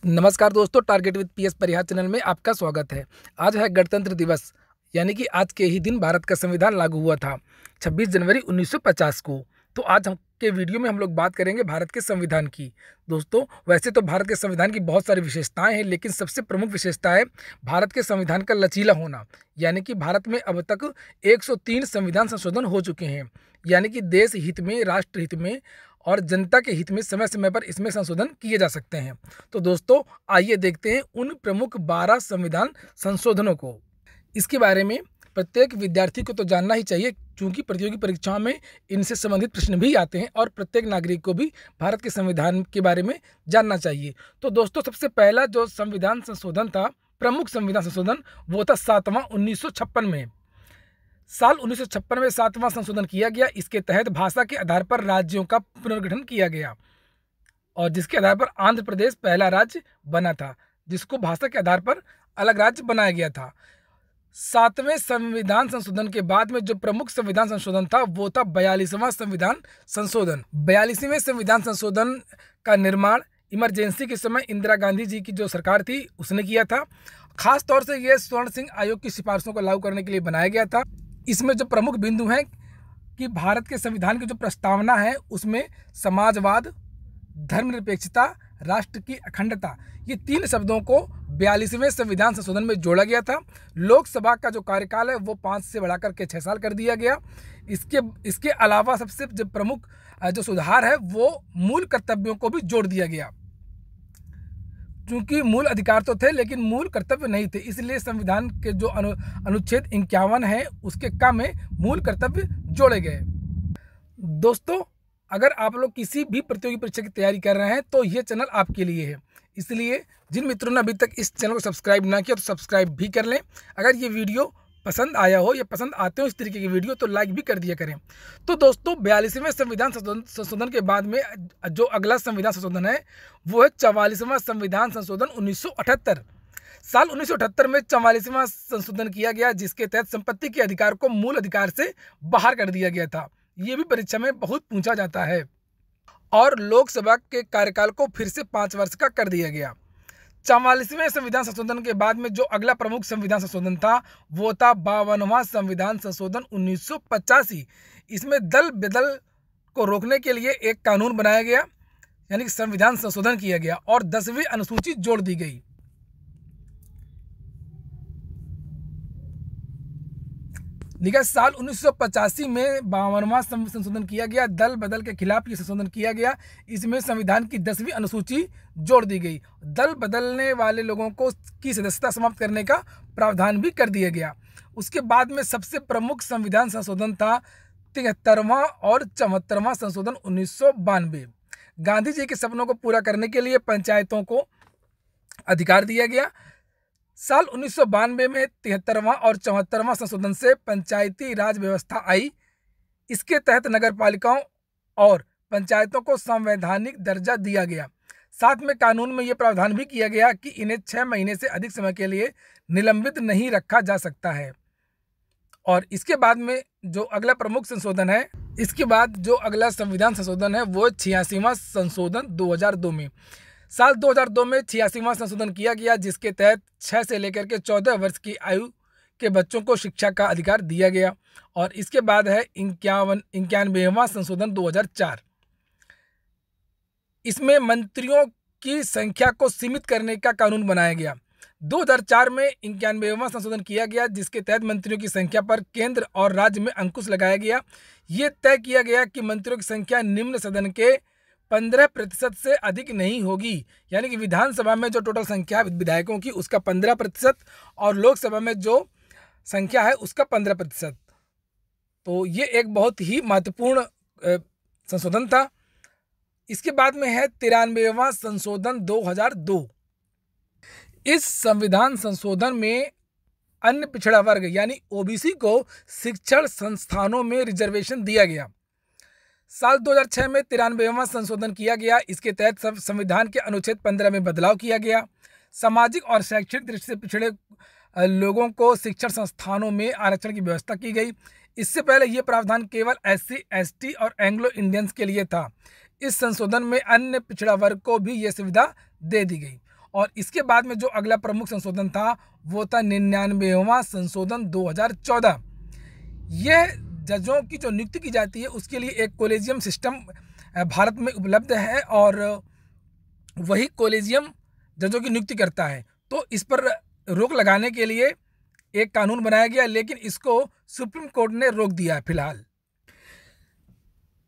नमस्कार दोस्तों, target with PS Parihar channel में आपका स्वागत है। आज है गणतंत्र दिवस, यानी कि आज के ही दिन भारत का संविधान लागू हुआ था 26 जनवरी 1950 को। तो आज हम के वीडियो में हम लोग बात करेंगे भारत के संविधान की। दोस्तों, वैसे तो भारत के संविधान की बहुत सारी विशेषताएं हैं, लेकिन सबसे प्रमुख विशेषता है भारत के संविधान का लचीला होना। यानी कि भारत में अब तक 103 संविधान संशोधन हो चुके हैं, यानी कि देश हित में, राष्ट्र हित में और जनता के हित में समय समय पर इसमें संशोधन किए जा सकते हैं। तो दोस्तों, आइए देखते हैं उन प्रमुख 12 संविधान संशोधनों को। इसके बारे में प्रत्येक विद्यार्थी को तो जानना ही चाहिए, क्योंकि प्रतियोगी परीक्षाओं में इनसे संबंधित प्रश्न भी आते हैं और प्रत्येक नागरिक को भी भारत के संविधान के बारे में जानना चाहिए। तो दोस्तों, सबसे पहला जो संविधान संशोधन था, प्रमुख संविधान संशोधन, वो था 7वां 1956 में। साल 1956 में 7वां संशोधन किया गया। इसके तहत भाषा के आधार पर राज्यों का पुनर्गठन किया गया और जिसके आधार पर आंध्र प्रदेश पहला राज्य बना था, जिसको भाषा के आधार पर अलग राज्य बनाया गया था। 7वें संविधान संशोधन के बाद में जो प्रमुख संविधान संशोधन था, वो था 42वां संविधान संशोधन। 42वें संविधान संशोधन का निर्माण इमरजेंसी के समय इंदिरा गांधी जी की जो सरकार थी उसने किया था। खास तौर से ये स्वर्ण सिंह आयोग की सिफारिशों को लागू करने के लिए बनाया गया था। इसमें जो प्रमुख बिंदु हैं कि भारत के संविधान की जो प्रस्तावना है उसमें समाजवाद, धर्मनिरपेक्षता, राष्ट्र की अखंडता, ये 3 शब्दों को 42वें संविधान संशोधन में जोड़ा गया था। लोकसभा का जो कार्यकाल है वो 5 से बढ़ाकर के 6 साल कर दिया गया। इसके अलावा सबसे जो प्रमुख जो सुधार है वो मूल कर्तव्यों को भी जोड़ दिया गया, क्योंकि मूल अधिकार तो थे लेकिन मूल कर्तव्य नहीं थे। इसलिए संविधान के जो अनुच्छेद 51 है उसके क में मूल कर्तव्य जोड़े गए। दोस्तों, अगर आप लोग किसी भी प्रतियोगी परीक्षा की तैयारी कर रहे हैं तो ये चैनल आपके लिए है। इसलिए जिन मित्रों ने अभी तक इस चैनल को सब्सक्राइब ना किया तो सब्सक्राइब भी कर लें। अगर ये वीडियो पसंद आया हो या पसंद आते हो इस तरीके की वीडियो तो लाइक भी कर दिया करें। तो दोस्तों, 42वें संविधान संशोधन के बाद में जो अगला संविधान संशोधन है वो है 44वां संविधान संशोधन 1978। साल 1978 में 44वां संशोधन किया गया, जिसके तहत संपत्ति के अधिकार को मूल अधिकार से बाहर कर दिया गया था। ये भी परीक्षा में बहुत पूछा जाता है। और लोकसभा के कार्यकाल को फिर से 5 वर्ष का कर दिया गया। 44वें संविधान संशोधन के बाद में जो अगला प्रमुख संविधान संशोधन था वो था 52वां संविधान संशोधन 1985। इसमें दल बदल को रोकने के लिए एक कानून बनाया गया, यानी कि संविधान संशोधन किया गया और 10वीं अनुसूची जोड़ दी गई। लेकिन साल 1985 में 52वां संशोधन किया गया, दल बदल के खिलाफ ये संशोधन किया गया। इसमें संविधान की 10वीं अनुसूची जोड़ दी गई। दल बदलने वाले लोगों को की सदस्यता समाप्त करने का प्रावधान भी कर दिया गया। उसके बाद में सबसे प्रमुख संविधान संशोधन था 73वां और 74वां संशोधन 1992। गांधी जी के सपनों को पूरा करने के लिए पंचायतों को अधिकार दिया गया। साल 1992 में 73वां और 74वां संशोधन से पंचायती राज व्यवस्था आई। इसके तहत नगर पालिकाओं और पंचायतों को संवैधानिक दर्जा दिया गया। साथ में कानून में यह प्रावधान भी किया गया कि इन्हें 6 महीने से अधिक समय के लिए निलंबित नहीं रखा जा सकता है। और इसके बाद में जो अगला प्रमुख संशोधन है, इसके बाद जो अगला संविधान संशोधन है वो 86वां संशोधन 2002 में। साल 2002 में 86वां संशोधन किया गया, जिसके तहत 6 से लेकर के 14 वर्ष की आयु के बच्चों को शिक्षा का अधिकार दिया गया। और इसके बाद है 91वां संशोधन 2004। इसमें मंत्रियों की संख्या को सीमित करने का कानून बनाया गया। 2004 में 91वां संशोधन किया गया, जिसके तहत मंत्रियों की संख्या पर केंद्र और राज्य में अंकुश लगाया गया। ये तय किया गया कि मंत्रियों की संख्या निम्न सदन के 15% से अधिक नहीं होगी, यानी कि विधानसभा में जो टोटल संख्या है विधायकों की उसका 15% और लोकसभा में जो संख्या है उसका 15%। तो ये एक बहुत ही महत्वपूर्ण संशोधन था। इसके बाद में है 93वां संशोधन 2002। इस संविधान संशोधन में अन्य पिछड़ा वर्ग यानी ओबीसी को शिक्षण संस्थानों में रिजर्वेशन दिया गया। साल 2006 में 93वां संशोधन किया गया। इसके तहत संविधान के अनुच्छेद 15 में बदलाव किया गया। सामाजिक और शैक्षणिक दृष्टि से पिछड़े लोगों को शिक्षण संस्थानों में आरक्षण की व्यवस्था की गई। इससे पहले ये प्रावधान केवल SC, ST और एंग्लो इंडियंस के लिए था। इस संशोधन में अन्य पिछड़ा वर्ग को भी ये सुविधा दे दी गई। और इसके बाद में जो अगला प्रमुख संशोधन था वो था 99वां संशोधन 2014। यह जजों की जो नियुक्ति की जाती है उसके लिए एक कॉलेजियम सिस्टम भारत में उपलब्ध है और वही कॉलेजियम जजों की नियुक्ति करता है। तो इस पर रोक लगाने के लिए एक कानून बनाया गया, लेकिन इसको सुप्रीम कोर्ट ने रोक दिया है फिलहाल।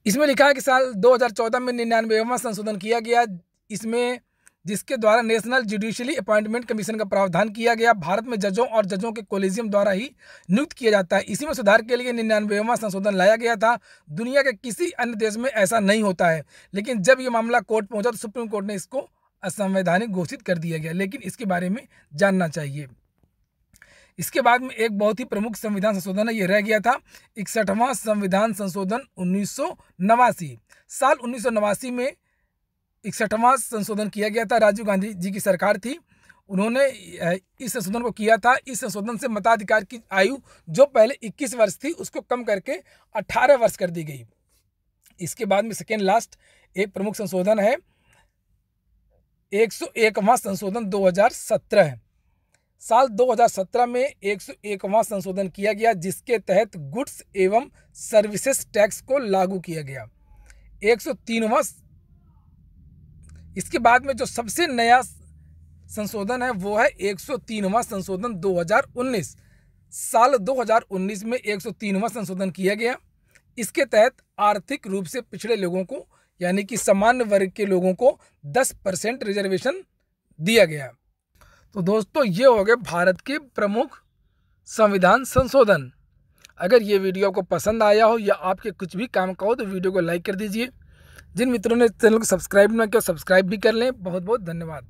इसमें लिखा है कि साल 2014 में 99वां संशोधन किया गया, इसमें जिसके द्वारा नेशनल जुडिशरी अपॉइंटमेंट कमीशन का प्रावधान किया गया। भारत में जजों और जजों के कॉलेजियम द्वारा ही नियुक्त किया जाता है। इसी में सुधार के लिए 99वां संशोधन लाया गया था। दुनिया के किसी अन्य देश में ऐसा नहीं होता है, लेकिन जब ये मामला कोर्ट पहुंचा तो सुप्रीम कोर्ट ने इसको असंवैधानिक घोषित कर दिया गया, लेकिन इसके बारे में जानना चाहिए। इसके बाद में एक बहुत ही प्रमुख संविधान संशोधन है, ये रह गया था 61वां संविधान संशोधन 1989। साल 1989 में 61वां संशोधन किया गया था। राजीव गांधी जी की सरकार थी, उन्होंने इस संशोधन को किया था। इस संशोधन से मताधिकार की आयु जो पहले 21 वर्ष थी उसको कम करके 18 वर्ष कर दी गई। इसके बाद में सेकेंड लास्ट एक प्रमुख संशोधन है 101वां संशोधन 2017। साल 2017 में 101वां संशोधन किया गया, जिसके तहत गुड्स एवं सर्विसेज टैक्स को लागू किया गया। 103वां इसके बाद में जो सबसे नया संशोधन है वो है 103वां संशोधन 2019। साल 2019 में 103वां संशोधन किया गया। इसके तहत आर्थिक रूप से पिछड़े लोगों को यानी कि सामान्य वर्ग के लोगों को 10% रिजर्वेशन दिया गया। तो दोस्तों ये हो गए भारत के प्रमुख संविधान संशोधन। अगर ये वीडियो आपको पसंद आया हो या आपके कुछ भी काम का हो तो वीडियो को लाइक कर दीजिए। जिन मित्रों ने चैनल को सब्सक्राइब ना किया सब्सक्राइब भी कर लें। बहुत बहुत धन्यवाद।